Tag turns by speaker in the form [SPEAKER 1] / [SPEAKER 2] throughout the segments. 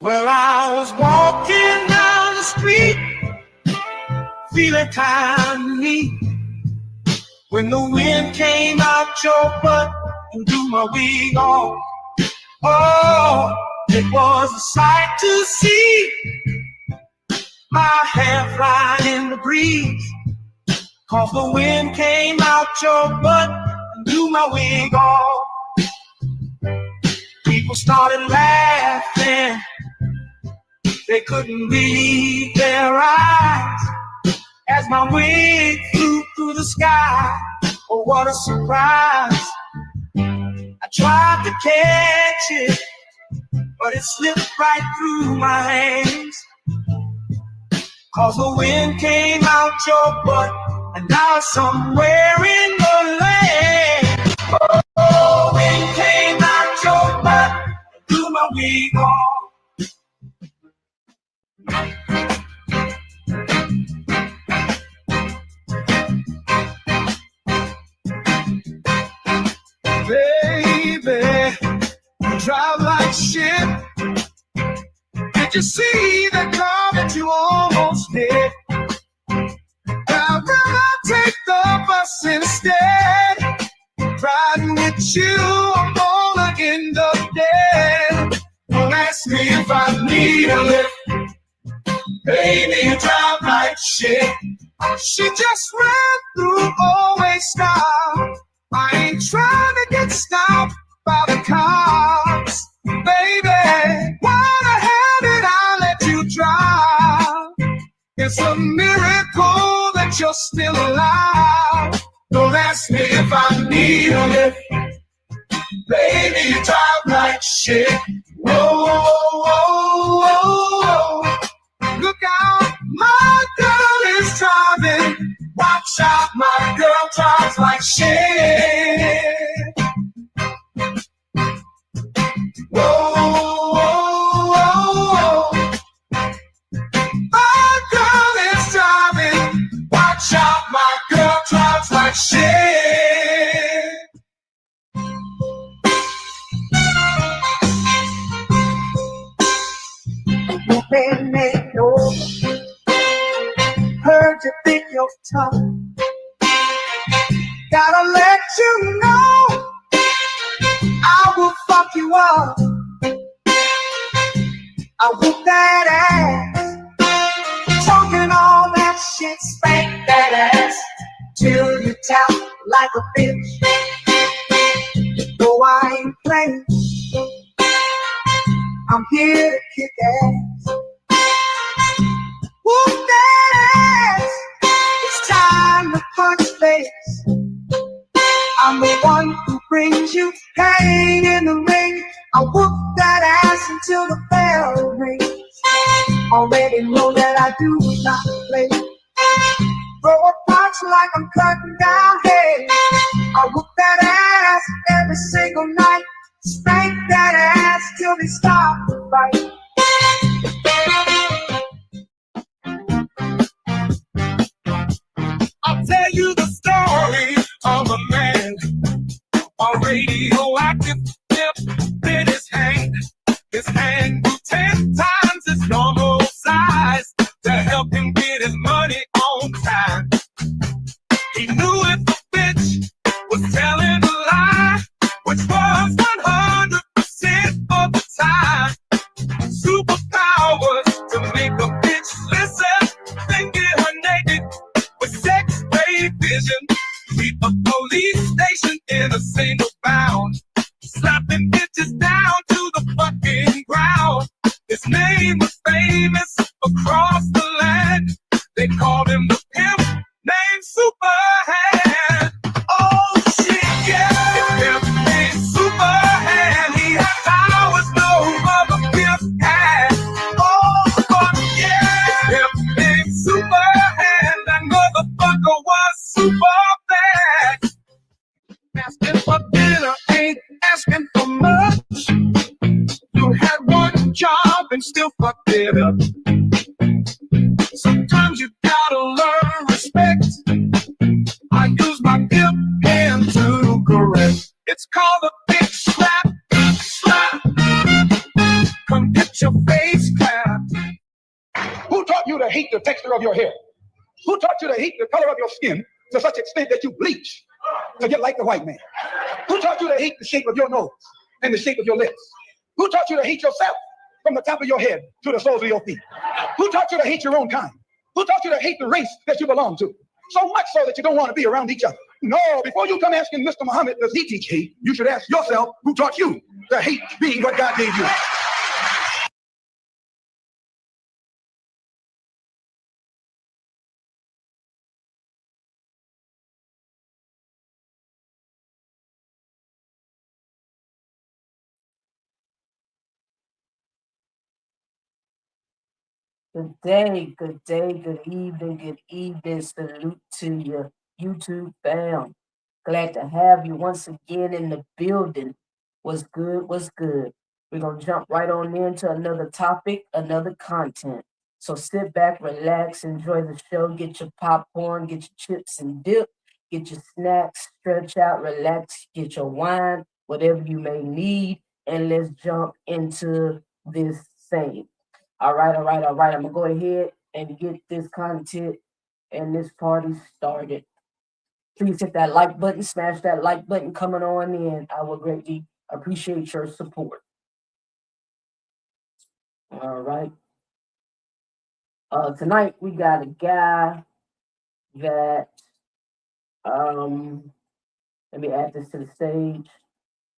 [SPEAKER 1] Well, I was walking down the street, feeling kind of neat, when the wind came out your butt and blew my wig off. Oh, it was a sight to see, my hair flying in the breeze, 'cause the wind came out your butt and blew my wig off. People started laughing, they couldn't believe their eyes as my wig flew through the sky. Oh, what a surprise. I tried to catch it, but it slipped right through my hands, 'cause the wind came out your butt and now it's somewhere in the land. Oh, wind came out your butt and blew my wig off. Baby, you drive like shit. Did you see the car that you almost hit? I'd rather take the bus instead. Riding with you, I'm gonna end up dead. Don't ask me if I need a lift. Baby, you drive like shit. She just ran through always stop. I ain't trying to get stopped by the cops. Baby, why the hell did I let you drive? It's a miracle that you're still alive. Don't ask me if I need a lift. Baby, you drive like shit. Whoa, whoa, whoa, whoa. Look out, my girl is driving. Watch out, my girl drives like shit. Whoa, whoa, whoa, whoa. My girl is driving. Watch out, my girl drives like shit. You been made over. Heard you bit your tongue. Gotta let you know I will fuck you up. I whoop that ass, talking all that shit, spank that ass till you tap like a bitch. No, I ain't playing. I'm here to kick ass. Whoop that ass. It's time to punch face. I'm the one who brings you pain in the ring. I whoop that ass until the bell rings. Already know that I do not play. Throw a punch like I'm cutting down hay. I whoop that ass every single night. Spank that ass till they stop the fight. I'll tell you the story of a man, a radioactive tip in his hand. His hand grew 10 times its normal size to help him get his money on time. He knew if the bitch was telling a lie, which was 100% of the time. Superpowers to make a bitch listen, then get her naked with sex-ray vision. Beat a police station in a single bound, slapping bitches down to the fucking ground. His name was famous across the land. They called him the pimp named Superhand. Oh shit, yeah, the pimp named Superhand. He had powers no other pimp had. Oh fuck yeah, pimp named Superhand. That motherfucker was super bad. Asking for dinner ain't asking for much. You had one job and still fucked it up. Sometimes you gotta learn respect. I use my pimp hand to correct. It's called a bitch slap, slap. Come get your face taught you to hate the texture of your hair? Who taught you to hate the color of your skin to such extent that you bleach to get like the white man? Who taught you to hate the shape of your nose and the shape of your lips? Who taught you to hate yourself from the top of your head to the soles of your feet? Who taught you to hate your own kind? Who taught you to hate the race that you belong to? So much so that you don't want to be around each other. No, before you come asking Mr. Muhammad, does he teach hate? You should ask yourself, who taught you to hate being what God gave you?
[SPEAKER 2] Good day, good evening. Salute to your YouTube fam. Glad to have you once again in the building. What's good? What's good? We're going to jump right on into another topic, another content. So sit back, relax, enjoy the show. Get your popcorn, get your chips and dip, get your snacks, stretch out, relax, get your wine, whatever you may need, and let's jump into this thing. All right. I'm gonna go ahead and get this content and this party started. Please hit that like button, smash that like button coming on in. I will greatly appreciate your support. All right. Tonight we got a guy that let me add this to the stage.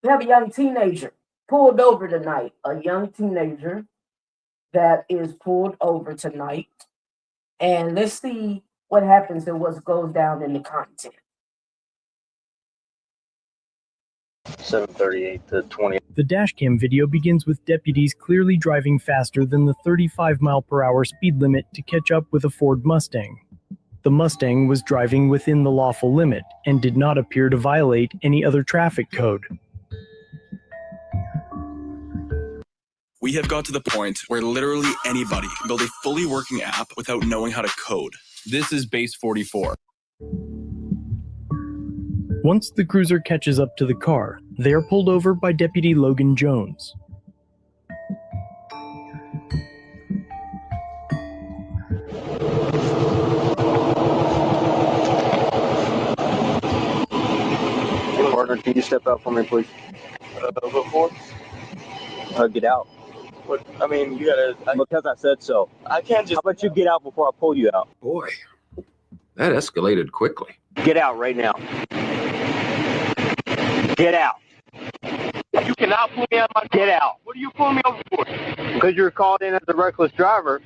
[SPEAKER 2] We have a young teenager pulled over tonight. A young teenager that is pulled over tonight. And let's see what happens and what goes down in the content.
[SPEAKER 3] 7:38 to 20.
[SPEAKER 4] The dashcam video begins with deputies clearly driving faster than the 35-mile-per-hour speed limit to catch up with a Ford Mustang. The Mustang was driving within the lawful limit and did not appear to violate any other traffic code.
[SPEAKER 5] We have got to the point where literally anybody can build a fully working app without knowing how to code. This is Base 44.
[SPEAKER 4] Once the cruiser catches up to the car, they are pulled over by Deputy Logan Jones.
[SPEAKER 3] Hey, partner, can you step out for me, please?
[SPEAKER 6] Before?
[SPEAKER 3] Get out.
[SPEAKER 6] What? I mean, you gotta.
[SPEAKER 3] Because I said so.
[SPEAKER 6] I can't just.
[SPEAKER 3] How about you get out before I pull you out?
[SPEAKER 7] Boy, that escalated quickly.
[SPEAKER 3] Get out right now. Get out.
[SPEAKER 6] You cannot pull me out of my car.
[SPEAKER 3] Get out.
[SPEAKER 6] What are you pulling me over for?
[SPEAKER 3] Because you're called in as a reckless driver,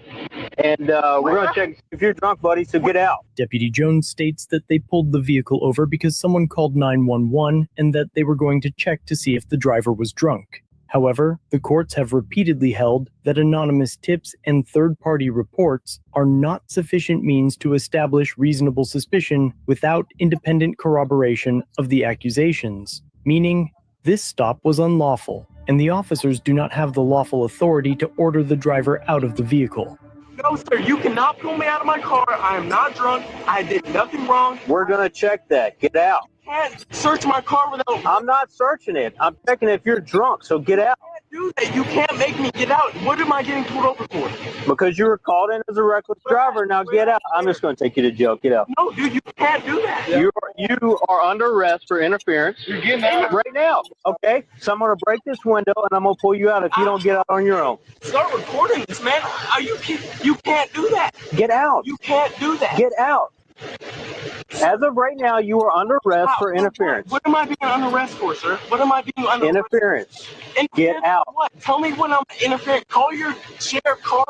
[SPEAKER 3] and we're going to check if you're drunk, buddy, so get out.
[SPEAKER 4] Deputy Jones states that they pulled the vehicle over because someone called 911 and that they were going to check to see if the driver was drunk. However, the courts have repeatedly held that anonymous tips and third-party reports are not sufficient means to establish reasonable suspicion without independent corroboration of the accusations, meaning this stop was unlawful, and the officers do not have the lawful authority to order the driver out of the vehicle.
[SPEAKER 6] No, sir, you cannot pull me out of my car. I am not drunk. I did nothing wrong.
[SPEAKER 3] We're going to check that. Get out.
[SPEAKER 6] You can't search my car without.
[SPEAKER 3] I'm not searching it. I'm checking if you're drunk, so get out.
[SPEAKER 6] Do that. You can't make me get out. What am I getting pulled over for?
[SPEAKER 3] Because you were called in as a reckless driver. Now get out. I'm just going to take you to jail. Get out.
[SPEAKER 6] No, dude, you can't do that.
[SPEAKER 3] You are under arrest for interference.
[SPEAKER 6] You're getting out
[SPEAKER 3] right now. Okay, so I'm going to break this window and I'm going to pull you out if you don't get out on your own.
[SPEAKER 6] Start recording this, man. You can't do that.
[SPEAKER 3] Get out.
[SPEAKER 6] You can't do that.
[SPEAKER 3] Get out. As of right now, you are under arrest for interference.
[SPEAKER 6] What am I being under arrest for, sir? What am I being under
[SPEAKER 3] interference? Get out.
[SPEAKER 6] What? Tell me when I'm interfering. Call your sheriff. Call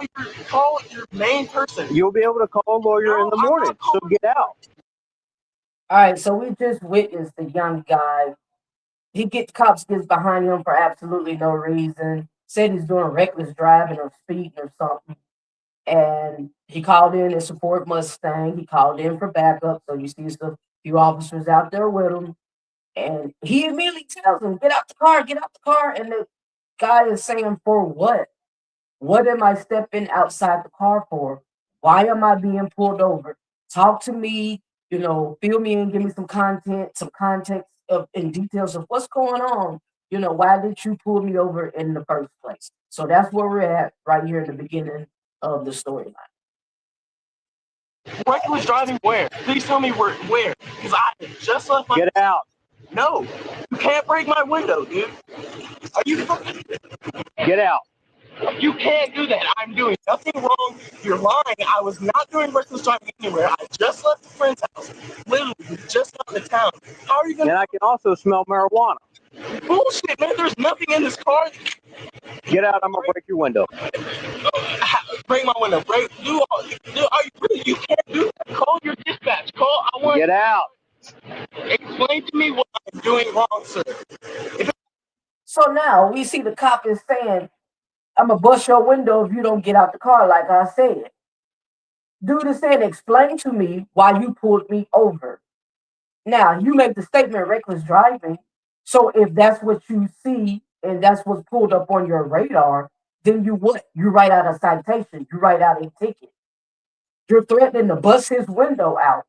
[SPEAKER 6] your main person.
[SPEAKER 3] You'll be able to call a lawyer in the morning. So get out.
[SPEAKER 2] All right, so we just witnessed the young guy. Cops gets behind him for absolutely no reason. Said he's doing reckless driving or speeding or something. And he called in his support Mustang. He called in for backup. So you see a few officers out there with him. And he immediately tells him, get out the car, get out the car. And the guy is saying, for what? What am I stepping outside the car for? Why am I being pulled over? Talk to me, fill me in, give me some content, some context and details of what's going on. Why did you pull me over in the first place? So that's where we're at right here in the beginning of the storyline.
[SPEAKER 6] Reckless driving where? Please tell me where. Because I just left my...
[SPEAKER 3] Get out.
[SPEAKER 6] No, you can't break my window, dude. Are you...
[SPEAKER 3] Get out.
[SPEAKER 6] You can't do that. I'm doing nothing wrong. You're lying. I was not doing reckless driving anywhere. I just left a friend's house. Literally, just out of town. How are you going
[SPEAKER 3] And I can also smell marijuana.
[SPEAKER 6] Bullshit, man. There's nothing in this car.
[SPEAKER 3] Get out. I'm going to break your window.
[SPEAKER 6] Break my window. Are you really? You can't do that. Call your dispatch. I want
[SPEAKER 3] Get out.
[SPEAKER 6] Explain to me what I'm doing wrong, sir.
[SPEAKER 2] So now we see the cop is saying, I'm going to bust your window if you don't get out the car, like I said. Dude is saying, explain to me why you pulled me over. Now, you make the statement reckless driving. So if that's what you see and that's what's pulled up on your radar, then you what? You write out a citation. You write out a ticket. You're threatening to bust his window out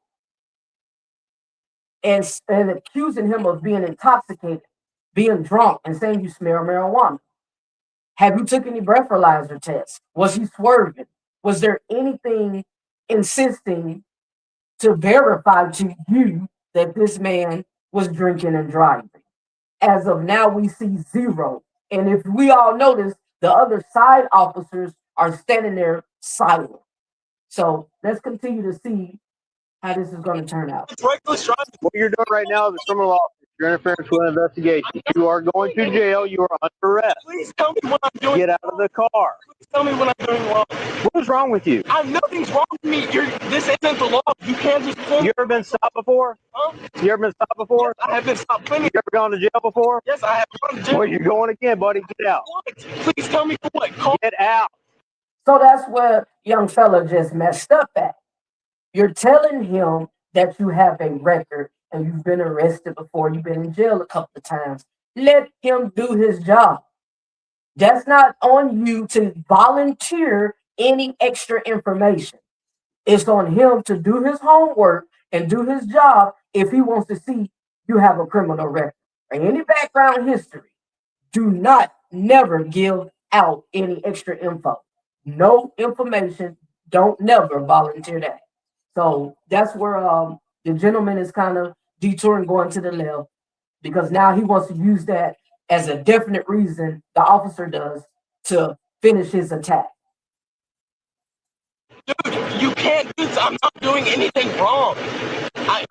[SPEAKER 2] and accusing him of being intoxicated, being drunk, and saying you smell marijuana. Have you took any breathalyzer tests? Was he swerving? Was there anything insisting to verify to you that this man was drinking and driving? As of now, we see zero. And if we all notice, the other side officers are standing there silent. So let's continue to see how this is going to turn out.
[SPEAKER 6] It's reckless driving.
[SPEAKER 3] What you're doing right now is a criminal offense. You're interfering with an investigation. You are going to jail. You are under arrest.
[SPEAKER 6] Please tell me what I'm doing.
[SPEAKER 3] Get out of the car.
[SPEAKER 6] Please tell me what I'm doing wrong.
[SPEAKER 3] What is wrong with you?
[SPEAKER 6] Nothing's wrong with me. This isn't the law. You can't just pull me.
[SPEAKER 3] You ever been stopped before?
[SPEAKER 6] Huh?
[SPEAKER 3] You ever been stopped before?
[SPEAKER 6] Yes, I have been stopped plenty.
[SPEAKER 3] You ever gone to jail before?
[SPEAKER 6] Yes, I have gone to jail.
[SPEAKER 3] Well, you're going again, buddy. Get out.
[SPEAKER 6] What? Please tell me what.
[SPEAKER 3] Get out.
[SPEAKER 2] So that's where young fella just messed up at. You're telling him that you have a record and you've been arrested before, you've been in jail a couple of times. Let him do his job. That's not on you to volunteer any extra information. It's on him to do his homework and do his job if he wants to see you have a criminal record or any background history. Do not never give out any extra info. No information. Don't never volunteer that. So that's where the gentleman is kind of detouring, going to the left, because now he wants to use that as a definite reason, the officer does, to finish his attack.
[SPEAKER 6] Dude, you can't do this. I'm not doing anything wrong.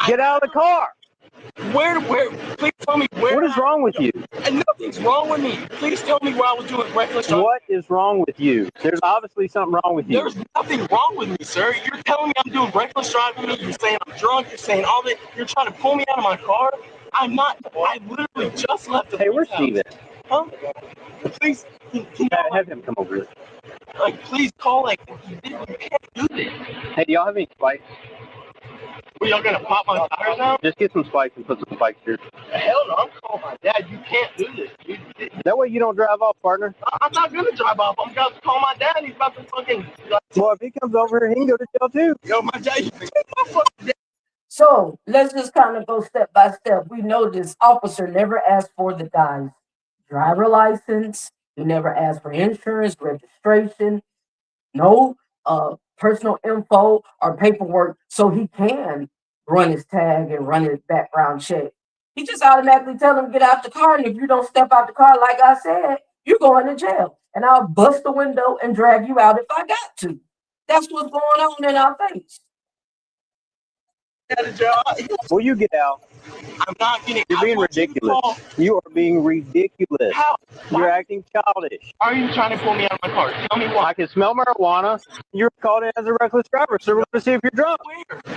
[SPEAKER 3] Get out of the car.
[SPEAKER 6] Where, please tell me where.
[SPEAKER 3] What is wrong with you?
[SPEAKER 6] And nothing's wrong with me. Please tell me where I was doing reckless driving.
[SPEAKER 3] What is wrong with you? There's obviously something wrong with you.
[SPEAKER 6] There's nothing wrong with me, sir. You're telling me I'm doing reckless driving. You're saying I'm drunk. You're saying all that. You're trying to pull me out of my car. I'm not. I literally just left the
[SPEAKER 3] Hey, where's
[SPEAKER 6] house.
[SPEAKER 3] Steven?
[SPEAKER 6] Huh? Please, can you
[SPEAKER 3] Have him come over here.
[SPEAKER 6] please call, you can't do this.
[SPEAKER 3] Hey, do y'all have any spikes?
[SPEAKER 6] Well, y'all gonna pop my tires out?
[SPEAKER 3] Just get some spikes and put some spikes here.
[SPEAKER 6] Hell no, I'm calling my dad. You can't do this, dude.
[SPEAKER 3] That way you don't drive off, partner.
[SPEAKER 6] I'm not gonna drive off. I'm about to call my dad. He's about to fucking.
[SPEAKER 3] Well, if he comes over here, he can go to jail too.
[SPEAKER 6] Yo, my dad, you take my fucking dad.
[SPEAKER 2] So let's just kind of go step by step. We know this officer never asked for the guy's driver license. He never asked for insurance, registration, no personal info or paperwork, so he can run his tag and run his background check. He just automatically tell him, get out the car, and if you don't step out the car, like I said, you're going to jail. And I'll bust the window and drag you out if I got to. That's what's going on in our face.
[SPEAKER 3] Will you get out?
[SPEAKER 6] I'm not getting.
[SPEAKER 3] You're being ridiculous. You are being ridiculous.
[SPEAKER 6] How?
[SPEAKER 3] You're acting childish.
[SPEAKER 6] Are you trying to pull me out of my car? Tell me
[SPEAKER 3] I
[SPEAKER 6] why.
[SPEAKER 3] can smell marijuana. You're called in as a reckless driver, so we're going to see if you're drunk.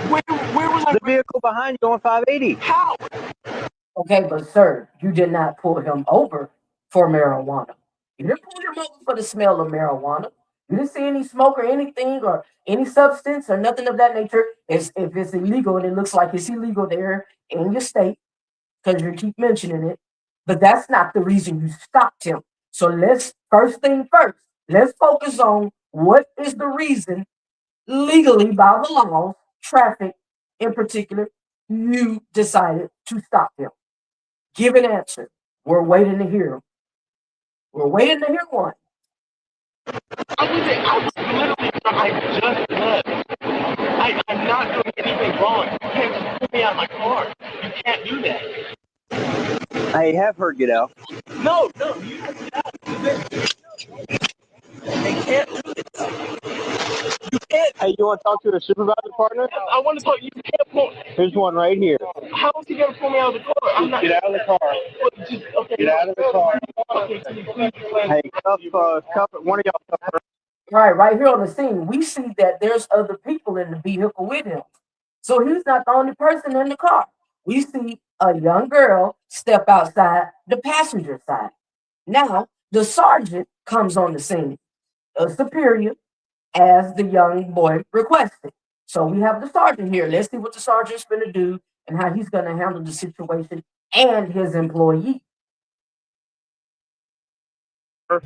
[SPEAKER 6] Where was I?
[SPEAKER 3] The vehicle behind you going 580.
[SPEAKER 6] How?
[SPEAKER 2] Okay, but sir, you did not pull him over for marijuana. You didn't pull him over for the smell of marijuana. You didn't see any smoke or anything or any substance or nothing of that nature. If it's illegal, and it looks like it's illegal there in your state, because you keep mentioning it, but that's not the reason you stopped him. So first thing first, let's focus on what is the reason legally by the laws, traffic in particular, you decided to stop him. Give an answer. We're waiting to hear him. We're waiting to hear one.
[SPEAKER 6] I was literally, I just left. I'm not doing anything wrong. You can't just pull me out of my car. You can't do that.
[SPEAKER 3] I have her get out.
[SPEAKER 6] No, you have to get out. They can't do this. You can't.
[SPEAKER 3] Hey, you want to talk to the supervisor partner?
[SPEAKER 6] I want to talk. You can't pull.
[SPEAKER 3] Here's one right here.
[SPEAKER 6] How is he gonna pull me out of the car? I'm not.
[SPEAKER 3] Get out of the car.
[SPEAKER 6] Okay.
[SPEAKER 3] Get out of the car.
[SPEAKER 6] Okay, please.
[SPEAKER 3] Hey, cuff it. One of y'all cuff her.
[SPEAKER 2] Right here on the scene, we see that there's other people in the vehicle with him. So he's not the only person in the car. We see a young girl step outside the passenger side. Now, the sergeant comes on the scene, a superior, as the young boy requested. So we have the sergeant here. Let's see what the sergeant's going to do and how he's going to handle the situation and his employee.
[SPEAKER 8] I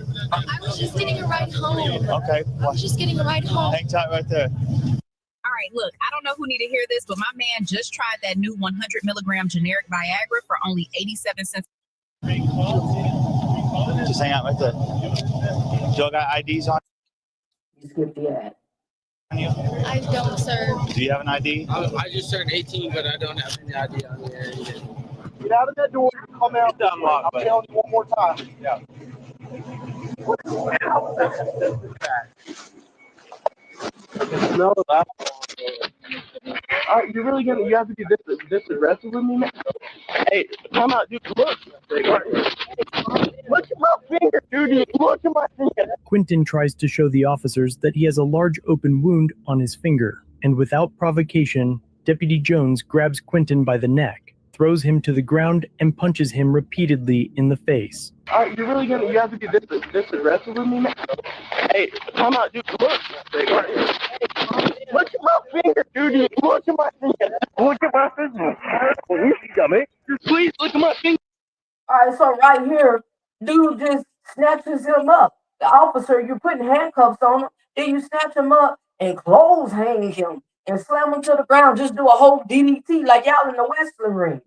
[SPEAKER 8] was just getting a ride home.
[SPEAKER 9] Okay.
[SPEAKER 8] I was just getting a ride home.
[SPEAKER 9] Hang tight right there.
[SPEAKER 10] All right, look, I don't know who need to hear this, but my man just tried that new 100 milligram generic Viagra for only 87 cents.
[SPEAKER 9] Just hang out right there. Y'all got IDs on
[SPEAKER 2] You skip the ad.
[SPEAKER 9] you?
[SPEAKER 8] I don't, sir.
[SPEAKER 9] Do you have an ID?
[SPEAKER 11] I just turned 18, but I don't have any idea on there.
[SPEAKER 3] Get out of that door. Come out.
[SPEAKER 9] Unlocked,
[SPEAKER 3] I'm telling you one more time. Yeah.
[SPEAKER 6] No, you're really gonna? You have to be this aggressive with me, man? Hey, come out, dude. Look at my finger, dude. Look at my finger.
[SPEAKER 4] Quentin tries to show the officers that he has a large open wound on his finger, and without provocation, Deputy Jones grabs Quentin by the neck, throws him to the ground, and punches him repeatedly in the face.
[SPEAKER 6] You're really gonna? You have to be this aggressive with me, man? Hey, come out, dude. Look at my finger, dude. Look at my finger. Look at my finger. Please look at my finger.
[SPEAKER 2] All right, so right here, dude just snatches him up. The officer, you're putting handcuffs on him, then you snatch him up and clothes hang him and slam him to the ground. Just do a whole DDT like y'all in the wrestling ring.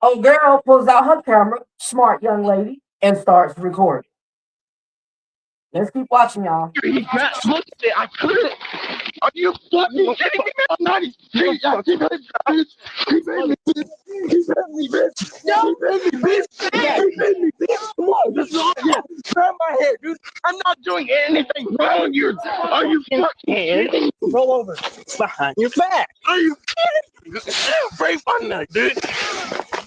[SPEAKER 2] Oh, girl pulls out her camera, smart young lady, and starts recording. Let's keep watching, y'all.
[SPEAKER 6] He grabbed, look at it. I couldn't. Are you fucking kidding me, man? I'm not even kidding. He made me, bitch. He made me, bitch. He made me, bitch. He made me, bitch. Come on, this is all. Yeah, grab my head, dude. I'm not doing anything wrong. Are you fucking? Roll over behind your back. Are you kidding? Break my neck, dude.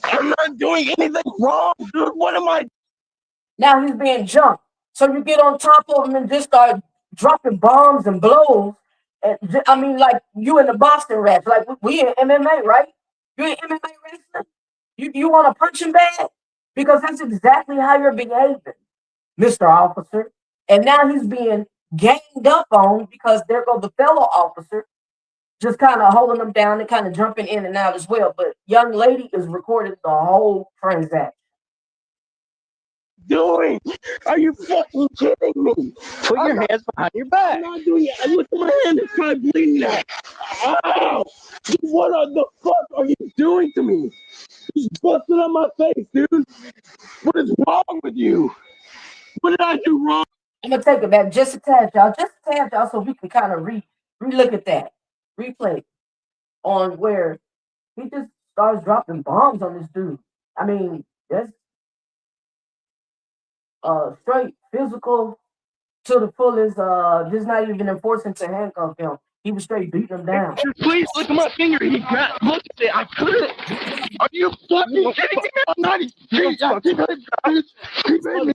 [SPEAKER 6] I'm not doing anything wrong, dude. What am I?
[SPEAKER 2] Now he's being jumped. So you get on top of him and just start dropping bombs and blows. And I mean, like you in the boxing rap, like we in MMA, right? You in MMA wrestling? You want to punch him bad? Because that's exactly how you're behaving, Mr. Officer. And now he's being ganged up on because there goes the fellow officer just kind of holding him down and kind of jumping in and out as well. But young lady is recording the whole transaction.
[SPEAKER 6] Doing? Are you fucking kidding me?
[SPEAKER 3] Put your hands behind your back.
[SPEAKER 6] I'm not doing it. Look at my hand. It's probably bleeding now. Ow! What the fuck are you doing to me? You busted on my face, dude. What is wrong with you? What did I do wrong?
[SPEAKER 2] I'm gonna take it back just a tad, y'all, so we can kind of re-look at that, replay on where he just starts dropping bombs on this dude. I mean, that's straight physical to the fullest. Just not even enforcing to handcuff him. He was straight beating him down.
[SPEAKER 6] Please look at my finger. He grabbed. Look at it. I couldn't. Are you fucking kidding me? I'm not even. He made me.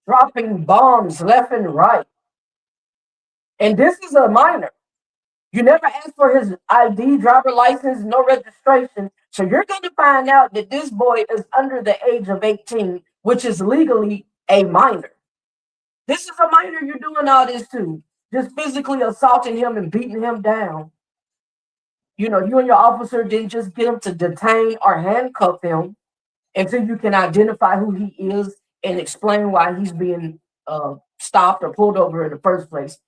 [SPEAKER 2] Dropping bombs left and right. And this is a minor. You never asked for his ID, driver license, no registration. So you're going to find out that this boy is under the age of 18, which is legally a minor. This is a minor you're doing all this to. Just physically assaulting him and beating him down. You know, you and your officer didn't just get him to detain or handcuff him until you can identify who he is and explain why he's being stopped or pulled over in the first place.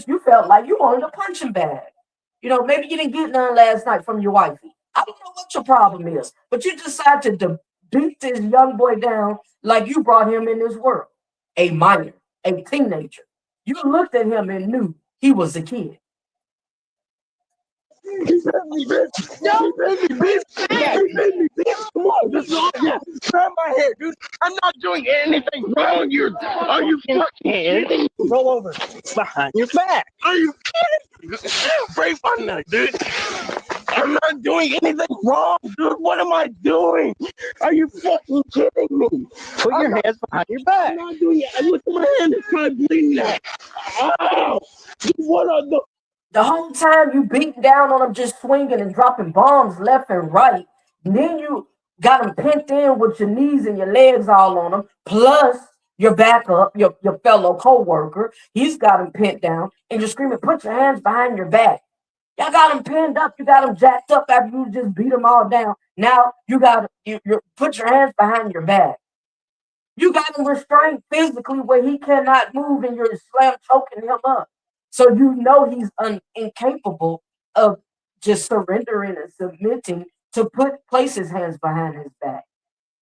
[SPEAKER 2] You felt like you wanted a punching bag. You know, maybe you didn't get none last night from your wifey. I don't know what your problem is, but you decided to beat this young boy down like you brought him in this world. A minor, a teenager. You looked at him and knew he was a kid.
[SPEAKER 6] Keep at me, bitch. Keep at me, bitch. Keep at me, bitch. Come on, this is all. Yeah, grab my hair, dude. I'm not doing anything wrong. Are you fucking kidding?
[SPEAKER 9] Roll over. Behind your back.
[SPEAKER 6] Are you kidding? Break my neck, dude. I'm not doing anything wrong, dude. What am I doing? Are you fucking kidding me?
[SPEAKER 9] Put your hands behind your back.
[SPEAKER 6] I'm not doing it. Look at my hand. It's probably bleeding now. Oh, dude, what are
[SPEAKER 2] The whole time you beat down on him, just swinging and dropping bombs left and right. And then you got him pinned in with your knees and your legs all on him, plus your backup, your fellow co-worker. He's got him pinned down, and you're screaming, put your hands behind your back. Y'all got him pinned up. You got him jacked up after you just beat him all down. Now you got you put your hands behind your back. You got him restrained physically where he cannot move, and you're slam choking him up. So you know he's incapable of just surrendering and submitting to place his hands behind his back.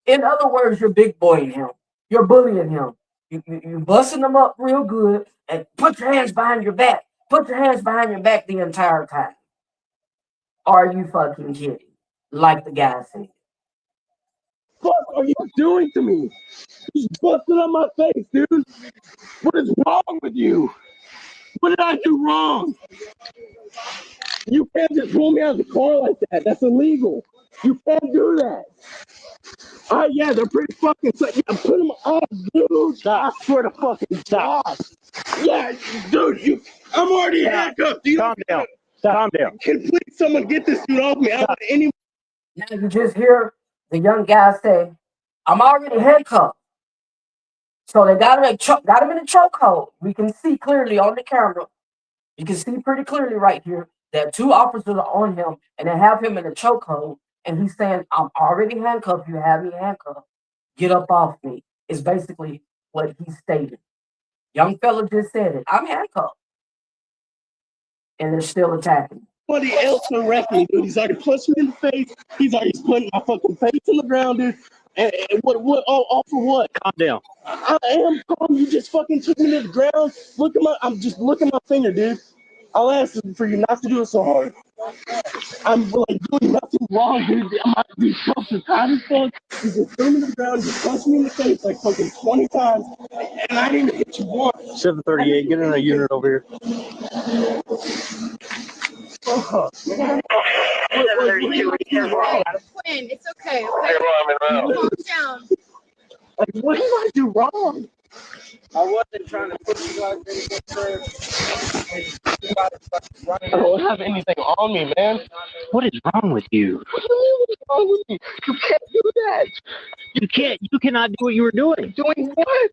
[SPEAKER 2] In other words, you're big boying him. You're bullying him. You're busting him up real good, and put your hands behind your back. Put your hands behind your back the entire time. Are you fucking kidding? Like the guy said.
[SPEAKER 6] fuck are you doing to me? You just busted on my face, dude. What is wrong with you? What did I do wrong? You can't just pull me out of the car like that. That's illegal. You can't do that. Yeah, they're pretty fucking sick. Yeah, put them on, dude.
[SPEAKER 9] Stop.
[SPEAKER 6] I swear to fucking God. Yeah, dude, I'm already handcuffed.
[SPEAKER 9] Calm down. Calm down.
[SPEAKER 6] Can please someone get this dude off me? I don't want any.
[SPEAKER 2] Now you just hear the young guy say, I'm already handcuffed. So they got him in a chokehold. We can see clearly on the camera. You can see pretty clearly right here that two officers are on him and they have him in a chokehold. And he's saying, I'm already handcuffed. You have me handcuffed. Get up off me. Is basically what he stated. Young fella just said it. I'm handcuffed. And they're still attacking.
[SPEAKER 6] Somebody else arrest me, dude. He's already punched me in the face. He's already putting my fucking face on the ground, dude. And what? All for what?
[SPEAKER 9] Calm down.
[SPEAKER 6] I am calm. You just fucking took me to the ground. I'm just looking at my finger, dude. I'll ask for you not to do it so hard. I'm like doing nothing wrong, dude. I'm not these cuffs are tight as fuck. You just threw me to the ground, you punched me in the face like fucking 20 times, and I didn't even hit you once.
[SPEAKER 9] 738, get in a unit over here.
[SPEAKER 8] Quinn, it's okay. Calm down.
[SPEAKER 6] Like, what did I do wrong?
[SPEAKER 11] I wasn't trying to push you guys anything, sir.
[SPEAKER 6] I don't have anything on me, man.
[SPEAKER 9] What is wrong with you?
[SPEAKER 6] What do you mean what's wrong with me? You can't do that.
[SPEAKER 9] You cannot do what you were doing.
[SPEAKER 6] Doing what?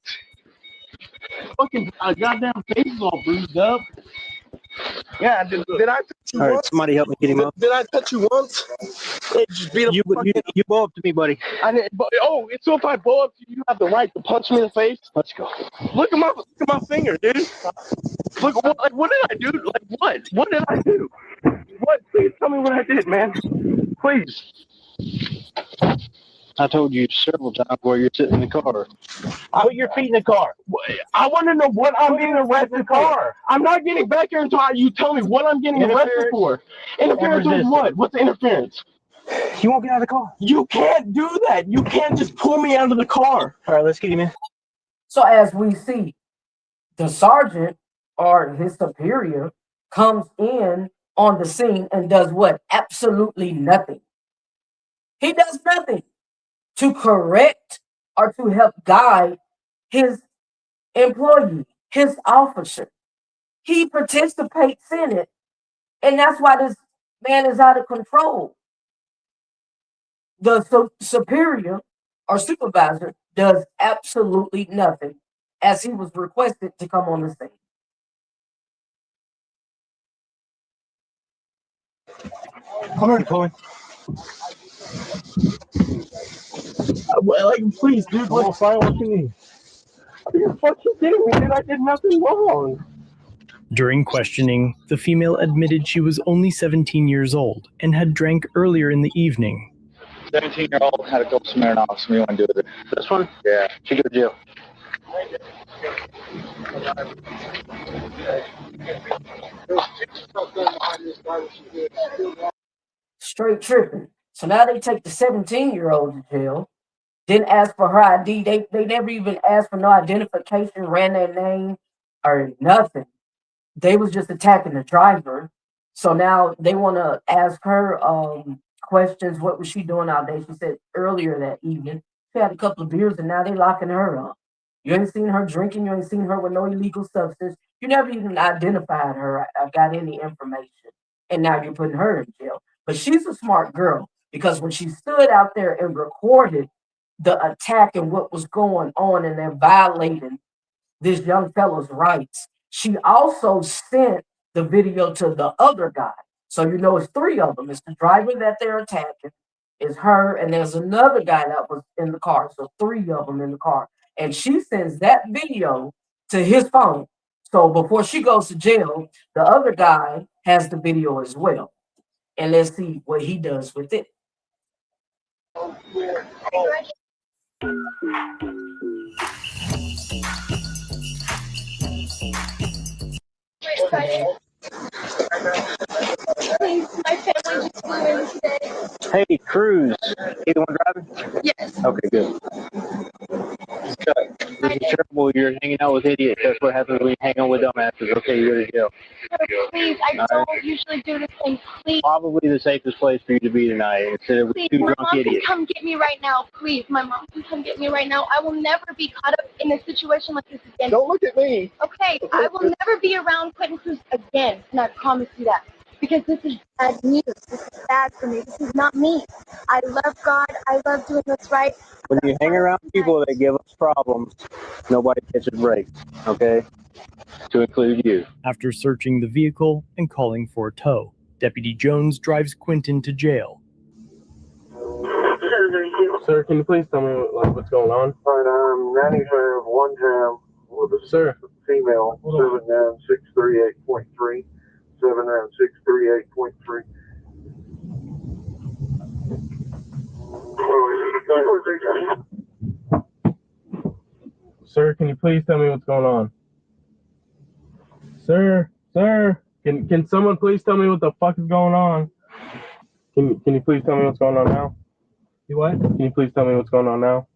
[SPEAKER 6] Fucking goddamn face is all bruised up. Yeah, did I touch you
[SPEAKER 9] All right,
[SPEAKER 6] once?
[SPEAKER 9] somebody help me get him up.
[SPEAKER 6] Did I touch you once? Hey, just beat up
[SPEAKER 9] You blow up to me, buddy.
[SPEAKER 6] I didn't. So if I blow up, you have the right to punch me in the face.
[SPEAKER 9] Let's go.
[SPEAKER 6] Look at my finger, dude. Look, what did I do? Like what? What did I do? What? Please tell me what I did, man. Please.
[SPEAKER 9] I told you several times where you're sitting in the car. Put your feet in the car.
[SPEAKER 6] I want to know what I'm being arrested for. I'm not getting back here until you tell me what I'm getting arrested for. Interference with what? What's the interference?
[SPEAKER 9] You won't get out of the car.
[SPEAKER 6] You can't do that. You can't just pull me out of the car.
[SPEAKER 9] All right, let's get him in.
[SPEAKER 2] So as we see, the sergeant or his superior comes in on the scene and does what? Absolutely nothing. He does nothing to correct or to help guide his employee, his officer. He participates in it, and that's why this man is out of control. The superior or supervisor does absolutely nothing as he was requested to come on the scene.
[SPEAKER 9] Come on, Chloe.
[SPEAKER 6] Like, please, dude.
[SPEAKER 9] What do you mean?
[SPEAKER 6] Are you fucking kidding me, dude? I did nothing wrong.
[SPEAKER 4] During questioning, the female admitted she was only 17 years old and had drank earlier in the evening.
[SPEAKER 3] 17-year-old had a couple Smirnoffs. We want to do with it.
[SPEAKER 9] This one?
[SPEAKER 3] Yeah.
[SPEAKER 9] She go to jail.
[SPEAKER 2] Straight tripping. So now they take the 17-year-old to jail. Didn't ask for her ID. They never even asked for no identification, ran their name or nothing. They was just attacking the driver. So now they want to ask her questions. What was she doing all day? She said earlier that evening she had a couple of beers, and now they locking her up. You ain't seen her drinking. You ain't seen her with no illegal substance. You never even identified her. I got any information, and now you're putting her in jail. But she's a smart girl because when she stood out there and recorded the attack and what was going on, and they're violating this young fellow's rights, she also sent the video to the other guy. So you know it's three of them. It's the driver that they're attacking, it's her, and there's another guy that was in the car. So three of them in the car. And she sends that video to his phone. So before she goes to jail, the other guy has the video as well. And let's see what he does with it.
[SPEAKER 8] Please, my family just flew in today.
[SPEAKER 3] Hey, Cruz. You the one driving?
[SPEAKER 8] Yes.
[SPEAKER 3] Okay, good. This is terrible. You're hanging out with idiots. That's what happens when you hang out with dumbasses. Okay, you go to jail.
[SPEAKER 8] Please, I don't usually do this thing. Please.
[SPEAKER 3] Probably the safest place for you to be tonight instead of with
[SPEAKER 8] Please,
[SPEAKER 3] two
[SPEAKER 8] my
[SPEAKER 3] drunk
[SPEAKER 8] mom
[SPEAKER 3] idiots.
[SPEAKER 8] can come get me right now. Please, my mom can come get me right now. I will never be caught up in a situation like this again.
[SPEAKER 6] Don't look at me.
[SPEAKER 8] Okay, I will never be around Quentin Cruz again, and I promise you that. Because this is bad news. This is bad for me. This is not me. I love God. I love doing what's right.
[SPEAKER 3] When you hang around people that give us problems, nobody gets a break, okay? To include you.
[SPEAKER 4] After searching the vehicle and calling for a tow, Deputy Jones drives Quentin to jail.
[SPEAKER 9] Sir, can you please tell me what's going on?
[SPEAKER 6] All right, Nanny have one jam with a female, 79638.3. 79638.3.
[SPEAKER 9] Sir, can you please tell me what's going on? Sir, can someone please tell me what the fuck is going on? Can you please tell me what's going on now?
[SPEAKER 3] You what?
[SPEAKER 9] Can you please tell me what's going on now?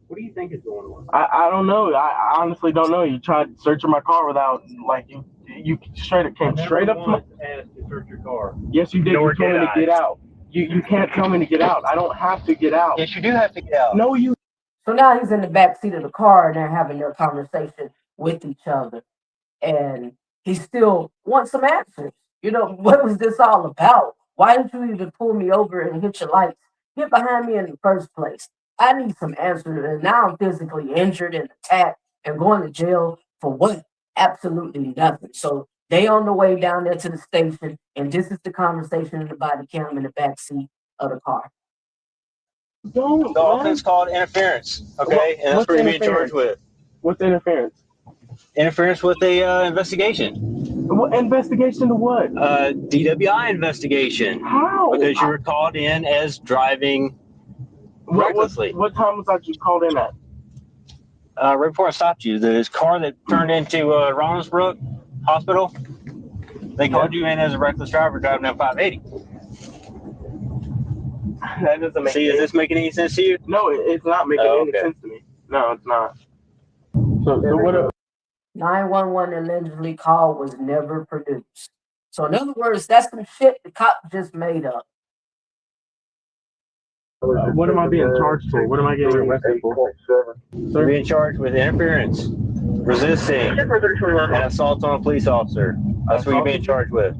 [SPEAKER 3] What do you think is going on?
[SPEAKER 9] I don't know. I honestly don't know. You tried searching my car without, like, you straight up came straight up to my...
[SPEAKER 3] asked to search your car.
[SPEAKER 9] Yes, you did. You told me to get out. You can't tell me to get out. I don't have to get out.
[SPEAKER 3] Yes, you do have to get out.
[SPEAKER 9] No, you...
[SPEAKER 2] So now he's in the back seat of the car and they're having their conversation with each other. And he still wants some answers. You know, what was this all about? Why didn't you even pull me over and hit your lights? Get behind me in the first place. I need some answers. And now I'm physically injured and attacked and going to jail for what? Absolutely nothing. So they on the way down there to the station, and this is the conversation in the body cam in the back seat of the car.
[SPEAKER 9] Don't,
[SPEAKER 3] The offense called interference, okay? And that's what you're being charged with.
[SPEAKER 9] What's interference?
[SPEAKER 3] Interference with the investigation.
[SPEAKER 9] What investigation to what?
[SPEAKER 3] DWI investigation.
[SPEAKER 9] How?
[SPEAKER 3] Because you were called in as driving recklessly.
[SPEAKER 9] What time was I just called in at?
[SPEAKER 3] Right before I stopped you, this car that turned into Ravensbrück Hospital, they called you in as a reckless driver driving down 580.
[SPEAKER 9] That doesn't make
[SPEAKER 3] sense. Is this making any sense to you?
[SPEAKER 9] No, it's not making any sense to me. No, it's not. So what?
[SPEAKER 2] 911 allegedly call was never produced. So in other words, that's some shit the cop just made up.
[SPEAKER 9] What am I being charged for? What am I getting arrested for?
[SPEAKER 3] You're being charged with interference, resisting, and assault on a police officer. That's what you're being charged with.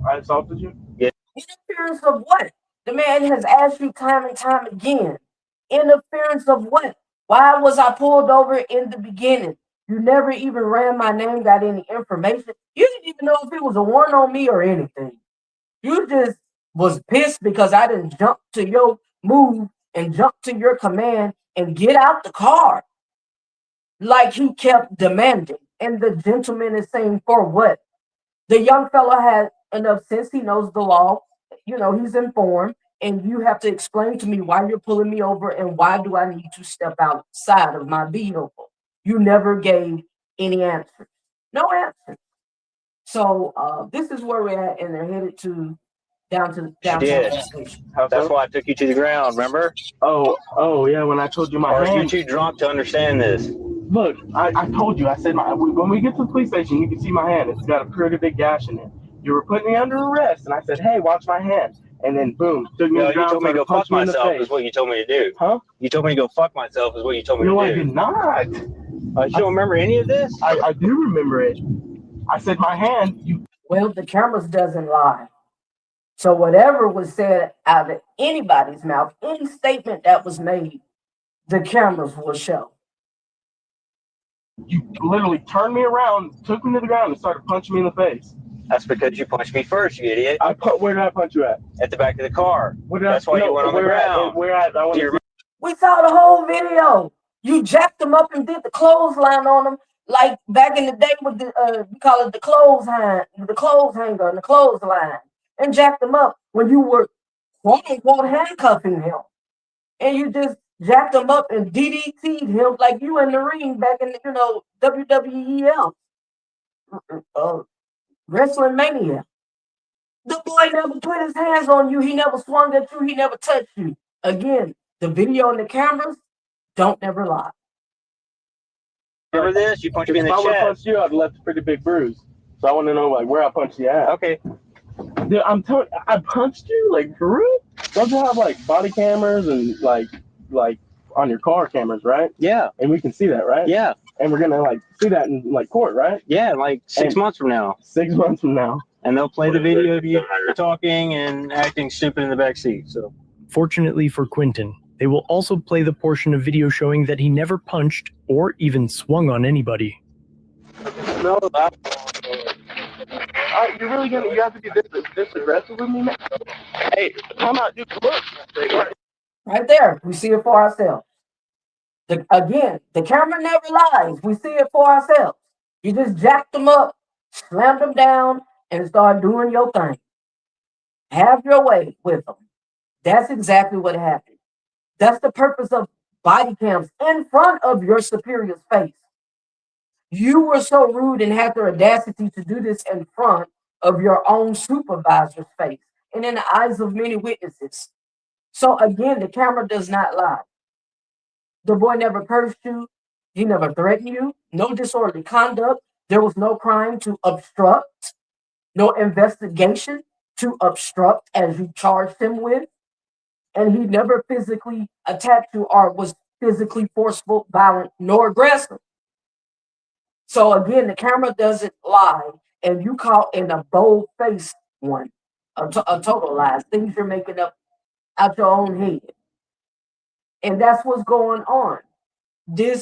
[SPEAKER 9] I assaulted you?
[SPEAKER 3] Yeah.
[SPEAKER 2] Interference of what? The man has asked you time and time again. Interference of what? Why was I pulled over in the beginning? You never even ran my name, got any information. You didn't even know if it was a warrant on me or anything. You just was pissed because I didn't jump to your move and jump to your command and get out the car. Like he kept demanding. And the gentleman is saying, for what? The young fella has enough sense. He knows the law. You know, he's informed. And you have to explain to me why you're pulling me over and why do I need to step outside of my vehicle. You never gave any answers. No answers. So this is where we're at, and they're headed to downtown police station.
[SPEAKER 3] That's why I took you to the ground, remember?
[SPEAKER 9] Oh yeah, when I told you my
[SPEAKER 3] Or are you
[SPEAKER 9] hand.
[SPEAKER 3] too drunk to understand this?
[SPEAKER 9] Look, I told you, I said when we get to the police station, you can see my hand. It's got a pretty big gash in it. You were putting me under arrest, and I said, hey, watch my hand. And then boom, took me to the ground,
[SPEAKER 3] you told me to go fuck
[SPEAKER 9] me in the
[SPEAKER 3] myself
[SPEAKER 9] face.
[SPEAKER 3] is what you told me to do.
[SPEAKER 9] Huh?
[SPEAKER 3] You told me to go fuck myself is what you told me
[SPEAKER 9] No,
[SPEAKER 3] to
[SPEAKER 9] I
[SPEAKER 3] do.
[SPEAKER 9] did not.
[SPEAKER 3] You don't remember any of this?
[SPEAKER 9] I do remember it. I said my hand, you.
[SPEAKER 2] Well, the cameras doesn't lie. So whatever was said out of anybody's mouth, any statement that was made, the cameras will show.
[SPEAKER 9] You literally turned me around, took me to the ground, and started punching me in the face.
[SPEAKER 3] That's because you punched me first, you idiot.
[SPEAKER 9] Where did I punch you at?
[SPEAKER 3] At the back of the car.
[SPEAKER 9] That's why you went on the ground. Where at?
[SPEAKER 2] We saw the whole video. You jacked them up and did the clothesline on them, like back in the day with the you call it the clothes hanger and the clothesline, and jacked them up when you were quote unquote handcuffing him, and you just jacked him up and DDT'd him like you in the ring back in the WWEL Wrestling Mania. The boy never put his hands on you. He never swung at you. He never touched you. Again, the video and the cameras don't never lie.
[SPEAKER 3] Remember this? You punched me in the chest.
[SPEAKER 9] If I would have punched you, I'd have left a pretty big bruise. So I want to know like where I punched you at.
[SPEAKER 3] Okay.
[SPEAKER 9] Dude, I'm telling you, I punched you like for real. Don't you have like body cameras and like on your car cameras, right?
[SPEAKER 3] Yeah.
[SPEAKER 9] And we can see that, right?
[SPEAKER 3] Yeah.
[SPEAKER 9] And we're gonna like see that in like court, right?
[SPEAKER 3] Yeah, like 6 months from now.
[SPEAKER 9] 6 months from now.
[SPEAKER 3] And they'll play the video of you talking and acting stupid in the back seat. So
[SPEAKER 4] Fortunately for Quentin, they will also play the portion of video showing that he never punched or even swung on anybody.
[SPEAKER 9] No, you're really you have to be this aggressive with me, man? Hey, come out, dude. Look.
[SPEAKER 2] Right there, we see it for ourselves. Again, the camera never lies. We see it for ourselves. You just jacked them up, slammed them down, and start doing your thing. Have your way with them. That's exactly what happened. That's the purpose of body cams in front of your superior's face. You were so rude and had the audacity to do this in front of your own supervisor's face and in the eyes of many witnesses. So again, the camera does not lie. The boy never cursed you. He never threatened you. No disorderly conduct. There was no crime to obstruct. No investigation to obstruct as you charged him with. And he never physically attacked you or was physically forceful, violent, nor aggressive. So again, the camera doesn't lie. And you caught in a bold-faced one. A total lie. Things you're making up out your own head. And that's what's going on. We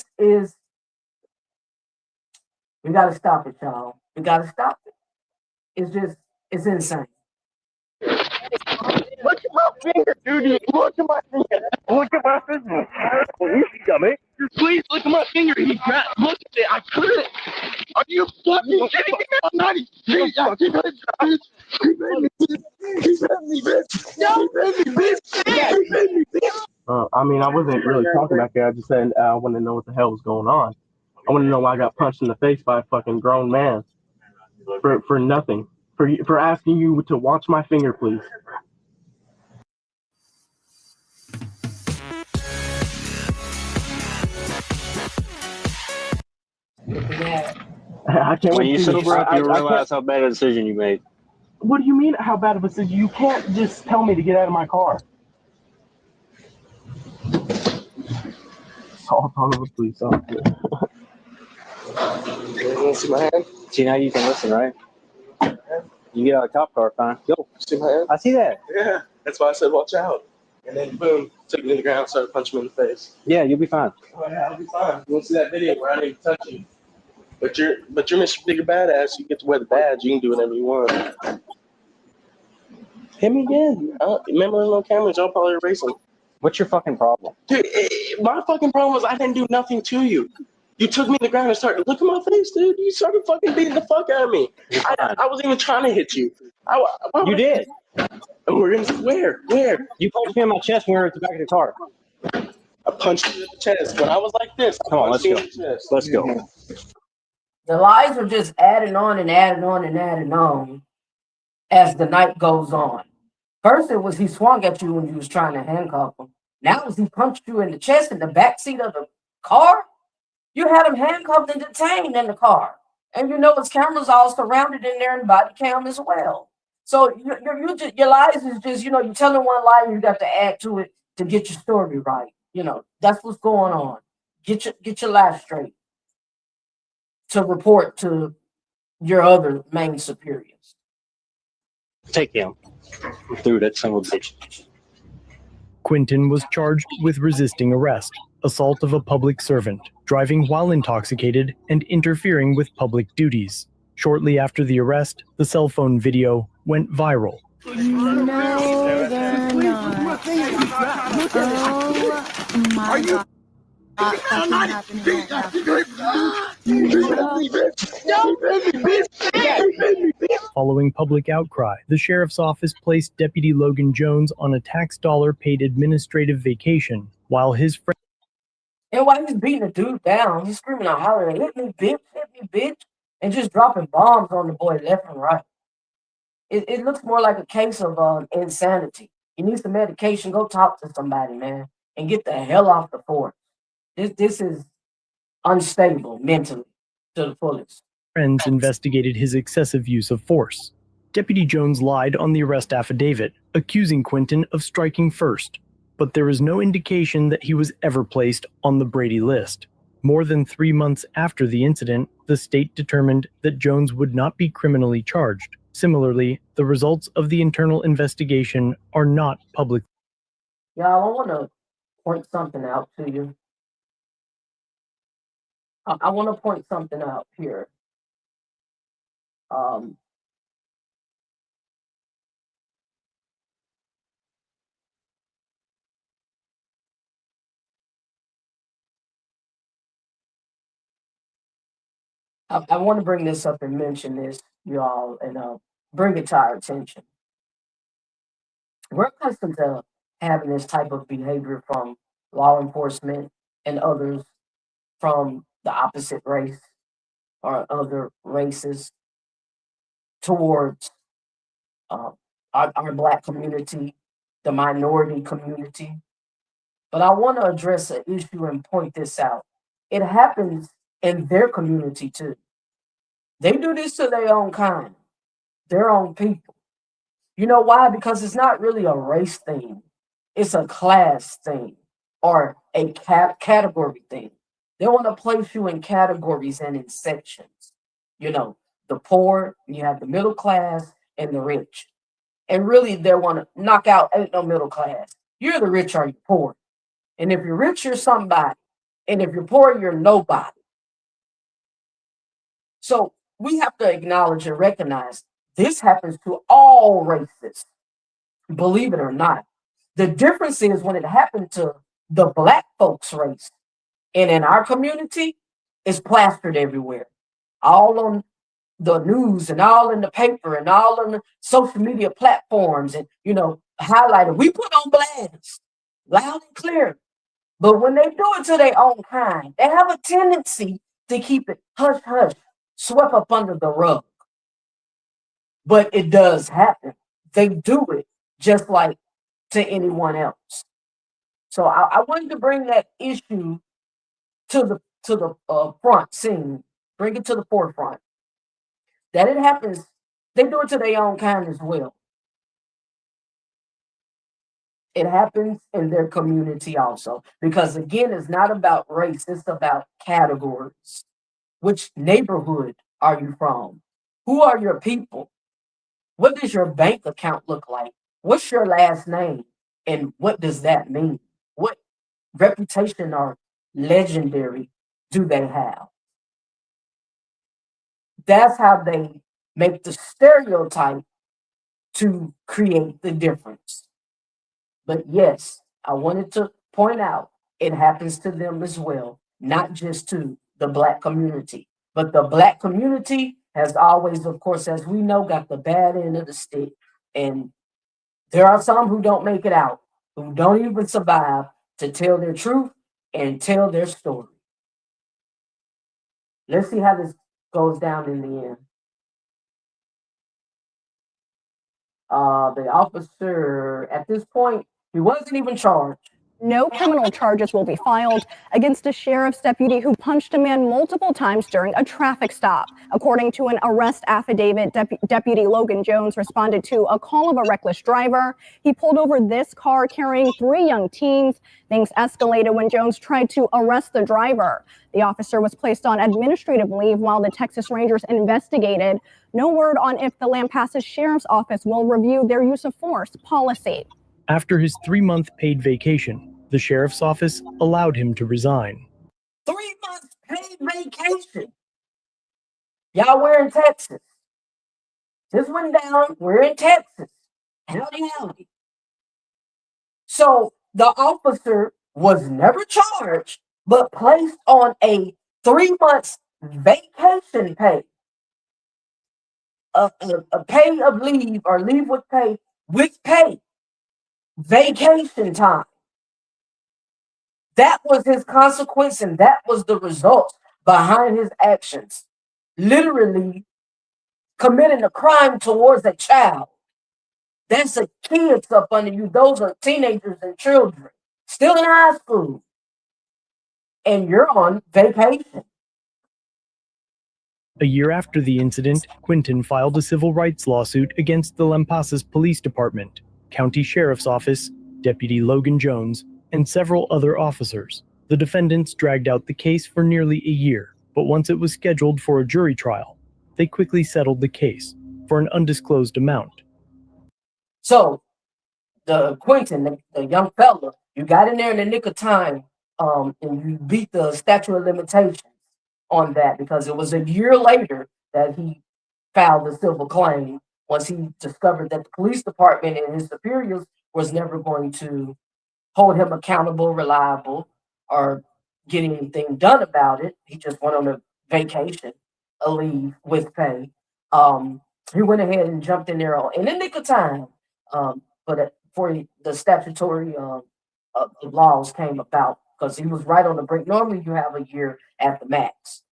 [SPEAKER 2] got to stop it, y'all. We got to stop it. It's insane.
[SPEAKER 9] Look at my finger, dude. Look at my finger. Look at my finger. You dummy. Please look at my finger. Look at it. I couldn't. Are you fucking kidding me? I'm not even. He made me, bitch. No. He made me, bitch. I mean, I wasn't really talking back there. I just said I want to know what the hell was going on. I want to know why I got punched in the face by a fucking grown man for nothing. For asking you to watch my finger, please.
[SPEAKER 2] Yeah.
[SPEAKER 9] I can't
[SPEAKER 3] when
[SPEAKER 9] wait
[SPEAKER 3] you
[SPEAKER 9] to
[SPEAKER 3] sober up, you realize how bad a decision you made.
[SPEAKER 9] What do you mean, how bad of a decision? You can't just tell me to get out of my car. Assault on the police officer. You want to see my hand?
[SPEAKER 3] See, now you can listen, right? You get out of the cop car, fine. Go.
[SPEAKER 9] See my hand?
[SPEAKER 3] I see that.
[SPEAKER 9] Yeah, that's why I said watch out. And then boom, took me to the ground, started punching me in the face.
[SPEAKER 3] Yeah, you'll be fine.
[SPEAKER 9] Oh yeah, I'll be fine. You want to see that video where I didn't even touch you? But you're Mr. Bigger Badass. You get to wear the badge. You can do whatever you want. Hit me again. Remember those little cameras? I'll probably erase them.
[SPEAKER 3] What's your fucking problem?
[SPEAKER 9] Dude, my fucking problem was I didn't do nothing to you. You took me to the ground and started, look at my face, dude. You started fucking beating the fuck out of me. I wasn't even trying to hit you.
[SPEAKER 3] You did.
[SPEAKER 9] Where?
[SPEAKER 3] You punched me in my chest when we were at the back of the car.
[SPEAKER 9] I punched you in the chest. When I was like this, I
[SPEAKER 3] Come on,
[SPEAKER 9] punched
[SPEAKER 3] let's
[SPEAKER 9] you
[SPEAKER 3] go.
[SPEAKER 9] in the chest.
[SPEAKER 3] Let's go.
[SPEAKER 2] The lies are just adding on and adding on and adding on as the night goes on. First, it was he swung at you when you was trying to handcuff him. Now, as he punched you in the chest in the back seat of the car, you had him handcuffed and detained in the car. And you know his cameras all surrounded in there and body cam as well. So your lies is just, you're telling one lie and you got to add to it to get your story right. That's what's going on. Get your life straight to report to your other main superiors.
[SPEAKER 3] Take him. Through that son of a bitch.
[SPEAKER 4] Quinton was charged with resisting arrest, assault of a public servant, driving while intoxicated, and interfering with public duties. Shortly after the arrest, the cell phone video went viral.
[SPEAKER 12] No, they're not. Oh my God.
[SPEAKER 4] Following public outcry, the sheriff's office placed Deputy Logan Jones on a tax dollar-paid administrative vacation, while his friend.
[SPEAKER 2] And while he's beating the dude down, he's screaming and hollering, hit me, bitch, and just dropping bombs on the boy left and right. It looks more like a case of insanity. You need some medication, go talk to somebody, man, and get the hell off the force. This is unstable mentally to the fullest.
[SPEAKER 4] Friends investigated his excessive use of force. Deputy Jones lied on the arrest affidavit, accusing Quinton of striking first, but there is no indication that he was ever placed on the Brady list. More than 3 months after the incident, the state determined that Jones would not be criminally charged. Similarly, the results of the internal investigation are not public.
[SPEAKER 2] Y'all, I want to point something out to you. I want to point something out here. I want to bring this up and mention this, y'all, and bring it to our attention. We're accustomed to having this type of behavior from law enforcement and others from the opposite race or other races towards our Black community, the minority community. But I want to address an issue and point this out. It happens in their community too. They do this to their own kind, their own people. You know why? Because it's not really a race thing. It's a class thing or a category thing. They want to place you in categories and in sections. The poor, you have the middle class and the rich. And really, they want to knock out, ain't no middle class. You're the rich or you're poor. And if you're rich, you're somebody. And if you're poor, you're nobody. So we have to acknowledge and recognize this happens to all races, believe it or not. The difference is when it happened to the Black folks race, and in our community, it's plastered everywhere, all on the news and all in the paper and all on the social media platforms and, highlighted. We put on blast, loud and clear. But when they do it to their own kind, they have a tendency to keep it hush, hush, swept up under the rug. But it does happen. They do it just like to anyone else. So I wanted to bring that issue to the front scene, bring it to the forefront. That it happens, they do it to their own kind as well. It happens in their community also. Because again, it's not about race, it's about categories. Which neighborhood are you from? Who are your people? What does your bank account look like? What's your last name? And what does that mean? What reputation or legendary do they have? That's how they make the stereotype to create the difference. But yes, I wanted to point out it happens to them as well, not just to the Black community. But the Black community has always, of course, as we know, got the bad end of the stick. And there are some who don't make it out, who don't even survive to tell their truth and tell their story. Let's see how this goes down in the end. The officer, at this point, he wasn't even charged.
[SPEAKER 13] No criminal charges will be filed against a sheriff's deputy who punched a man multiple times during a traffic stop. According to an arrest affidavit, Deputy Logan Jones responded to a call of a reckless driver. He pulled over this car carrying 3 young teens. Things escalated when Jones tried to arrest the driver. The officer was placed on administrative leave while the Texas Rangers investigated. No word on if the Lampasas Sheriff's Office will review their use of force policy.
[SPEAKER 4] After his 3-month paid vacation, the sheriff's office allowed him to resign.
[SPEAKER 2] 3 months paid vacation. Y'all, we're in Texas. This went down. We're in Texas. Howdy, howdy. So the officer was never charged, but placed on a 3 months vacation pay. A pay of leave or leave with pay. Vacation time. That was his consequence, and that was the result behind his actions. Literally committing a crime towards a child. That's a kids up under you. Those are teenagers and children, still in high school. And you're on vacation.
[SPEAKER 4] A year after the incident, Quinton filed a civil rights lawsuit against the Lampasas Police Department, County Sheriff's Office, Deputy Logan Jones, and several other officers. The defendants dragged out the case for nearly a year, but once it was scheduled for a jury trial, they quickly settled the case for an undisclosed amount.
[SPEAKER 2] So, the Quentin, the young fella, you got in there in the nick of time, and you beat the statute of limitations on that, because it was a year later that he filed the civil claim once he discovered that the police department and his superiors was never going to hold him accountable, reliable, or get anything done about it. He just went on a vacation, a leave with pay. He went ahead and jumped in there in the nick of time. But before the statutory laws came about, because he was right on the brink. Normally you have a year at the max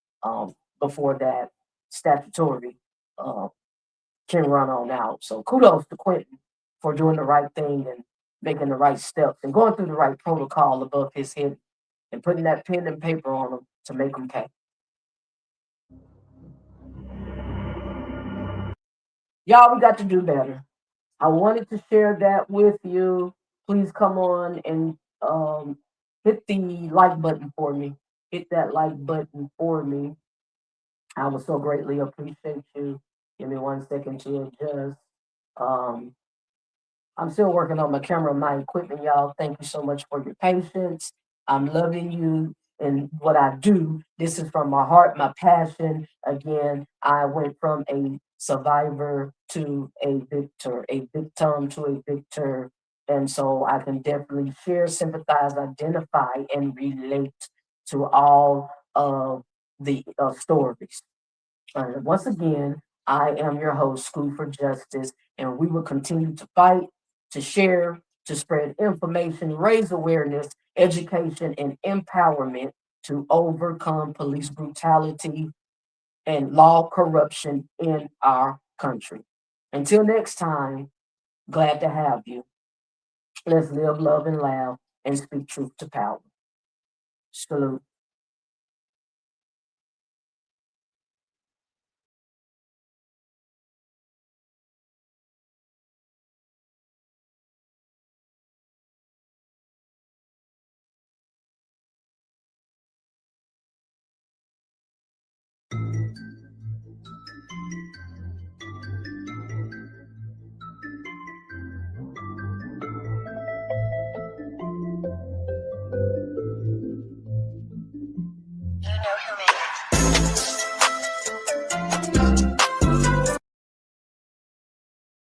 [SPEAKER 2] before that statutory can run on out. So kudos to Quentin for doing the right thing and making the right steps and going through the right protocol above his head and putting that pen and paper on him to make him pay. Y'all, we got to do better. I wanted to share that with you. Please come on and hit the like button for me. Hit that like button for me. I would so greatly appreciate you. Give me 1 second to adjust. I'm still working on my camera, my equipment, y'all. Thank you so much for your patience. I'm loving you and what I do. This is from my heart, my passion. Again, I went from a survivor to a victor, a victim to a victor. And so I can definitely share, sympathize, identify, and relate to all of the stories. Once again, I am your host, School for Justice, and we will continue to fight, to share, to spread information, raise awareness, education, and empowerment to overcome police brutality and law corruption in our country. Until next time, glad to have you. Let's live, love, and laugh, and speak truth to power. Salute.